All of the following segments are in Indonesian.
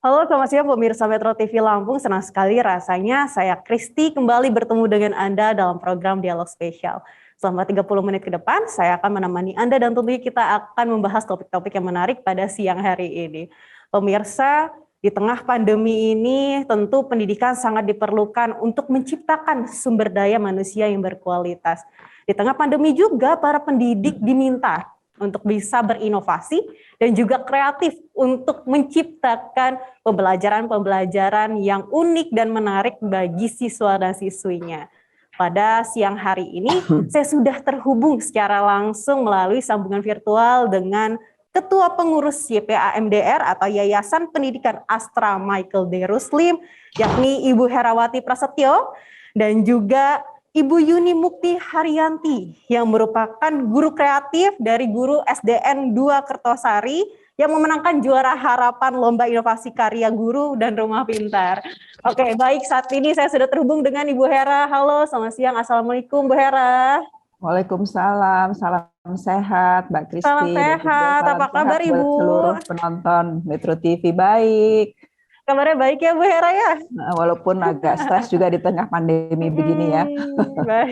Halo, selamat siang pemirsa Metro TV Lampung. Senang sekali rasanya saya Kristi kembali bertemu dengan Anda dalam program Dialog Spesial. Selama 30 menit ke depan, saya akan menemani Anda dan tentunya kita akan membahas topik-topik yang menarik pada siang hari ini. Pemirsa, di tengah pandemi ini tentu pendidikan sangat diperlukan untuk menciptakan sumber daya manusia yang berkualitas. Di tengah pandemi juga para pendidik diminta untuk bisa berinovasi dan juga kreatif untuk menciptakan pembelajaran-pembelajaran yang unik dan menarik bagi siswa dan siswinya. Pada siang hari ini, saya sudah terhubung secara langsung melalui sambungan virtual dengan Ketua Pengurus YPA MDR atau Yayasan Pendidikan Astra Michael D. Ruslim, yakni Ibu Herawati Prasetyo, dan juga Ibu Yuni Mukti Haryanti yang merupakan guru kreatif dari guru SDN 2 Kertosari yang memenangkan juara harapan Lomba Inovasi Karya Guru dan Rumah Pintar. Oke, baik, saat ini saya sudah terhubung dengan Ibu Hera. Halo, selamat siang. Assalamualaikum, Bu Hera. Waalaikumsalam, salam sehat Mbak Salam Kristi dan juga sehat. salam Apa sehat kabar, buat Ibu? seluruh penonton Metro TV. Baik, Kabarnya baik ya, Bu Hera ya? walaupun agak stres juga di tengah pandemi begini ya.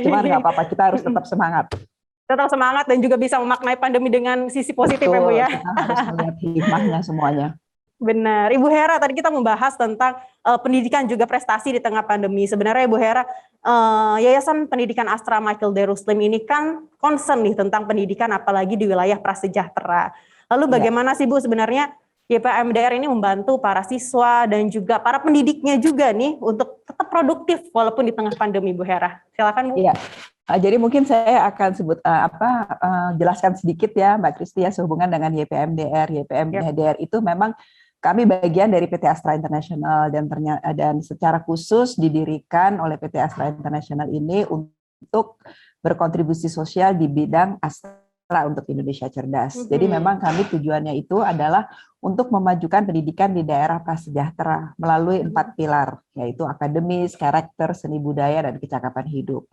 Cuman nggak Baik. apa-apa, kita harus tetap semangat. Tetap semangat dan juga bisa memaknai pandemi dengan sisi positif ya, Bu Betul, ya? kita harus melihat hikmahnya semuanya. Benar. Ibu Hera, tadi kita membahas tentang pendidikan juga prestasi di tengah pandemi. Sebenarnya Ibu Hera, Yayasan Pendidikan Astra Michael D. Ruslim ini kan concern nih tentang pendidikan apalagi di wilayah prasejahtera. Lalu bagaimana sih Bu sebenarnya YPMDR ini membantu para siswa dan juga para pendidiknya juga nih untuk tetap produktif walaupun di tengah pandemi, Bu Hera? Silakan, Bu. Iya. Jadi mungkin saya akan jelaskan sedikit ya Mbak Kristi ya sehubungan dengan YPMDR. YPMDR itu memang kami bagian dari PT Astra International dan secara khusus didirikan oleh PT Astra International ini untuk berkontribusi sosial di bidang Astra untuk Indonesia Cerdas. Jadi memang kami tujuannya itu adalah untuk memajukan pendidikan di daerah prasejahtera melalui 4 pilar, yaitu akademis, karakter, seni budaya, dan kecakapan hidup.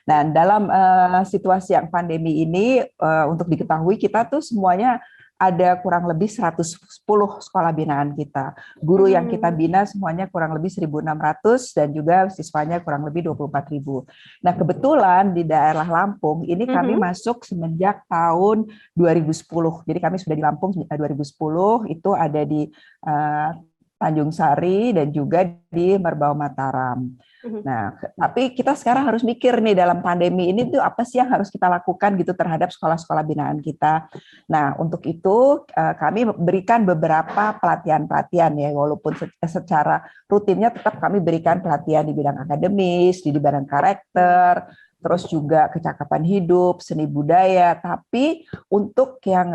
Nah, dalam situasi yang pandemi ini, untuk diketahui kita tuh semuanya ada kurang lebih 110 sekolah binaan kita. Guru yang kita bina semuanya kurang lebih 1.600 dan juga siswanya kurang lebih 24.000. Nah, kebetulan di daerah Lampung ini kami masuk semenjak tahun 2010. Jadi kami sudah di Lampung 2010, itu ada di Tanjung Sari dan juga di Merbau Mataram. Nah, tapi kita sekarang harus mikir nih dalam pandemi ini tuh apa sih yang harus kita lakukan gitu terhadap sekolah-sekolah binaan kita. Nah, untuk itu kami berikan beberapa pelatihan-pelatihan ya, walaupun secara rutinnya tetap kami berikan pelatihan di bidang akademis, di bidang karakter, terus juga kecakapan hidup, seni budaya, tapi untuk yang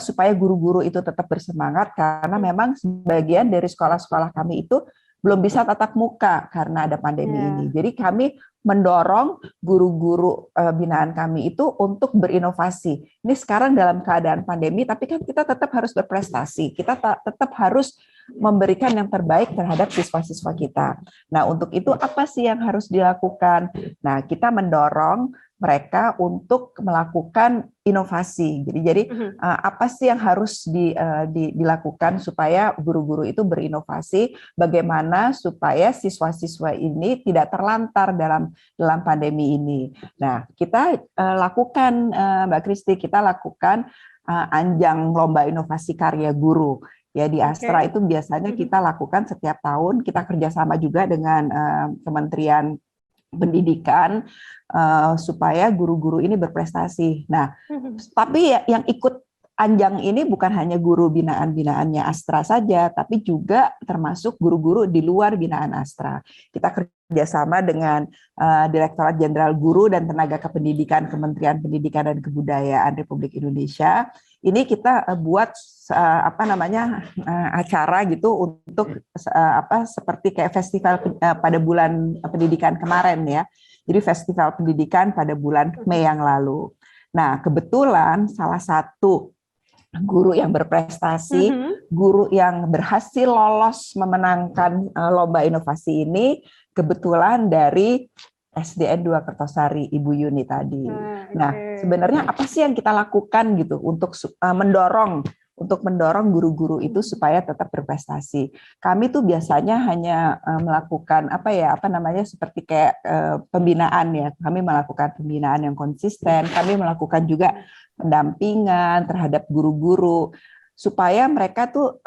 supaya guru-guru itu tetap bersemangat karena memang sebagian dari sekolah-sekolah kami itu belum bisa tatap muka karena ada pandemi ini. Jadi kami mendorong guru-guru binaan kami itu untuk berinovasi. Ini sekarang dalam keadaan pandemi, tapi kan kita tetap harus berprestasi. Kita tetap harus memberikan yang terbaik terhadap siswa-siswa kita. Nah, untuk itu apa sih yang harus dilakukan? Nah, kita mendorong mereka untuk melakukan inovasi. Jadi apa sih yang harus dilakukan supaya guru-guru itu berinovasi? Bagaimana supaya siswa-siswa ini tidak terlantar dalam pandemi ini? Nah, kita lakukan Mbak Kristi, kita lakukan Anjang Lomba Inovasi Karya Guru. Ya di Astra itu biasanya kita lakukan setiap tahun. Kita kerjasama juga dengan Kementerian Pendidikan supaya guru-guru ini berprestasi. Nah, tapi yang ikut Anjang ini bukan hanya guru binaan-binaannya Astra saja, tapi juga termasuk guru-guru di luar binaan Astra. Kita kerjasama dengan Direktorat Jenderal Guru dan Tenaga Kependidikan Kementerian Pendidikan dan Kebudayaan Republik Indonesia. Ini kita buat acara gitu untuk seperti kayak festival pada bulan pendidikan kemarin ya. Jadi festival pendidikan pada bulan Mei yang lalu. Nah, kebetulan salah satu guru yang berprestasi, guru yang berhasil lolos memenangkan lomba inovasi ini kebetulan dari SDN 2 Kertosari, Ibu Yuni tadi. Nah, sebenarnya apa sih yang kita lakukan gitu untuk mendorong untuk mendorong guru-guru itu supaya tetap berprestasi. Kami tuh biasanya hanya melakukan seperti kayak pembinaan ya. Kami melakukan pembinaan yang konsisten. Kami melakukan juga pendampingan terhadap guru-guru supaya mereka tuh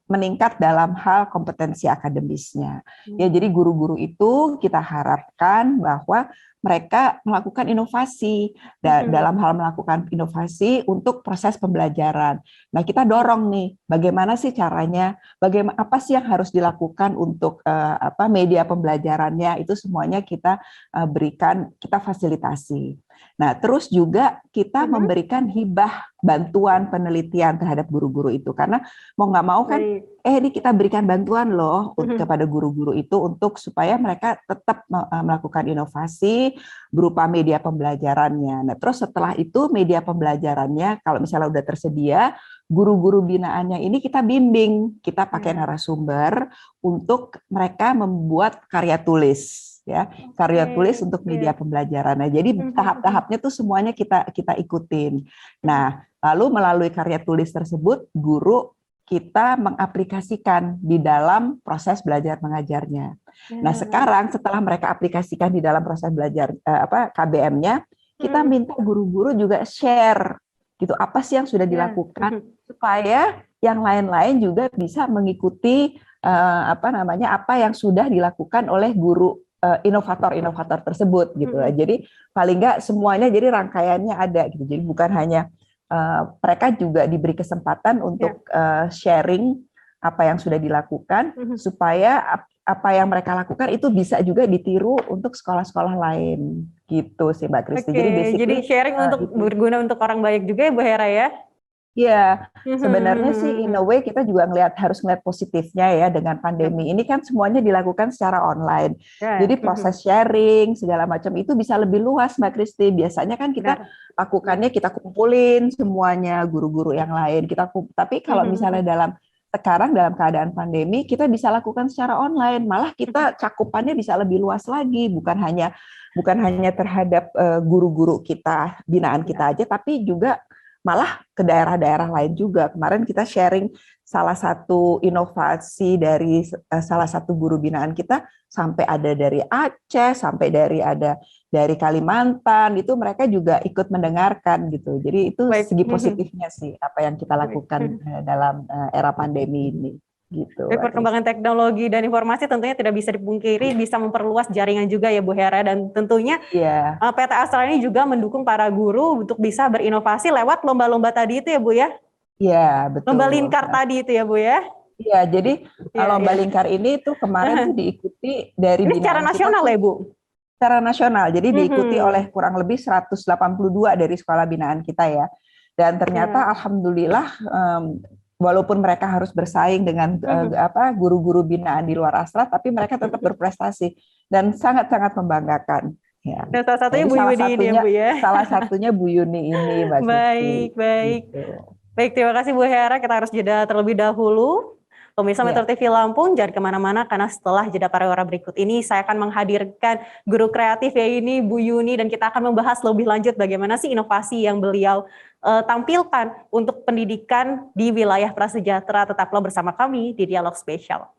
meningkat dalam hal kompetensi akademisnya. Ya, jadi guru-guru itu kita harapkan bahwa mereka melakukan inovasi dalam hal melakukan inovasi untuk proses pembelajaran. Nah, kita dorong nih, bagaimana sih caranya, bagaimana apa sih yang harus dilakukan untuk media pembelajarannya, itu semuanya kita berikan, kita fasilitasi. Nah, terus juga kita memberikan hibah bantuan penelitian terhadap guru-guru itu, karena mau nggak mau kan, ini kita berikan bantuan loh kepada guru-guru itu untuk supaya mereka tetap melakukan inovasi berupa media pembelajarannya. Nah, terus setelah itu media pembelajarannya, kalau misalnya udah tersedia, guru-guru binaannya ini kita bimbing, kita pakai narasumber untuk mereka membuat karya tulis. Ya, karya tulis untuk media pembelajaran. Nah, jadi tahap-tahapnya tuh semuanya kita ikutin. Nah, lalu melalui karya tulis tersebut, guru kita mengaplikasikan di dalam proses belajar mengajarnya. Nah, sekarang setelah mereka aplikasikan di dalam proses belajar KBM-nya, kita minta guru-guru juga share gitu apa sih yang sudah dilakukan supaya yang lain-lain juga bisa mengikuti apa yang sudah dilakukan oleh guru inovator-inovator tersebut gitu. Jadi paling nggak semuanya jadi rangkaiannya ada gitu. Jadi bukan hanya mereka juga diberi kesempatan untuk sharing apa yang sudah dilakukan supaya apa yang mereka lakukan itu bisa juga ditiru untuk sekolah-sekolah lain gitu sih Mbak Kristi. Jadi sharing untuk berguna untuk orang banyak juga ya Bu Hera ya. Iya, sebenarnya sih in a way kita juga harus ngeliat positifnya ya dengan pandemi ini kan semuanya dilakukan secara online. Jadi proses sharing segala macam itu bisa lebih luas Mbak Kristi. Biasanya kan kita lakukannya kita kumpulin semuanya guru-guru yang lain tapi kalau misalnya sekarang dalam keadaan pandemi kita bisa lakukan secara online. Malah kita cakupannya bisa lebih luas lagi, bukan hanya terhadap guru-guru kita binaan kita aja, tapi juga malah ke daerah-daerah lain juga. Kemarin kita sharing salah satu inovasi dari salah satu guru binaan kita sampai ada dari Aceh, sampai dari Kalimantan, itu mereka juga ikut mendengarkan gitu. Jadi itu segi positifnya sih apa yang kita lakukan dalam era pandemi ini. Gitu. Perkembangan teknologi dan informasi tentunya tidak bisa dipungkiri bisa memperluas jaringan juga ya Bu Hera, dan tentunya PT Astra ini juga mendukung para guru untuk bisa berinovasi lewat lomba-lomba tadi itu ya Bu ya? Iya, betul. Lomba lingkar tadi itu ya Bu ya? Iya, jadi lomba lingkar ini tuh kemarin tuh diikuti dari ini secara nasional ya Bu? Secara nasional, jadi diikuti oleh kurang lebih 182 dari sekolah binaan kita ya. Dan ternyata alhamdulillah walaupun mereka harus bersaing dengan guru-guru binaan di luar Astra, tapi mereka tetap berprestasi dan sangat-sangat membanggakan. Ya. Dan salah satunya Bu Yuni ini ya Bu ya. Salah satunya Bu Yuni ini, Mbak Baik. Gitu. Baik, terima kasih Bu Hera. Kita harus jeda terlebih dahulu. Pemirsa Metro TV Lampung, jangan kemana-mana karena setelah jeda pariwara berikut ini saya akan menghadirkan guru kreatif ya ini Bu Yuni, dan kita akan membahas lebih lanjut bagaimana sih inovasi yang beliau tampilkan untuk pendidikan di wilayah prasejahtera. Tetaplah bersama kami di Dialog Spesial.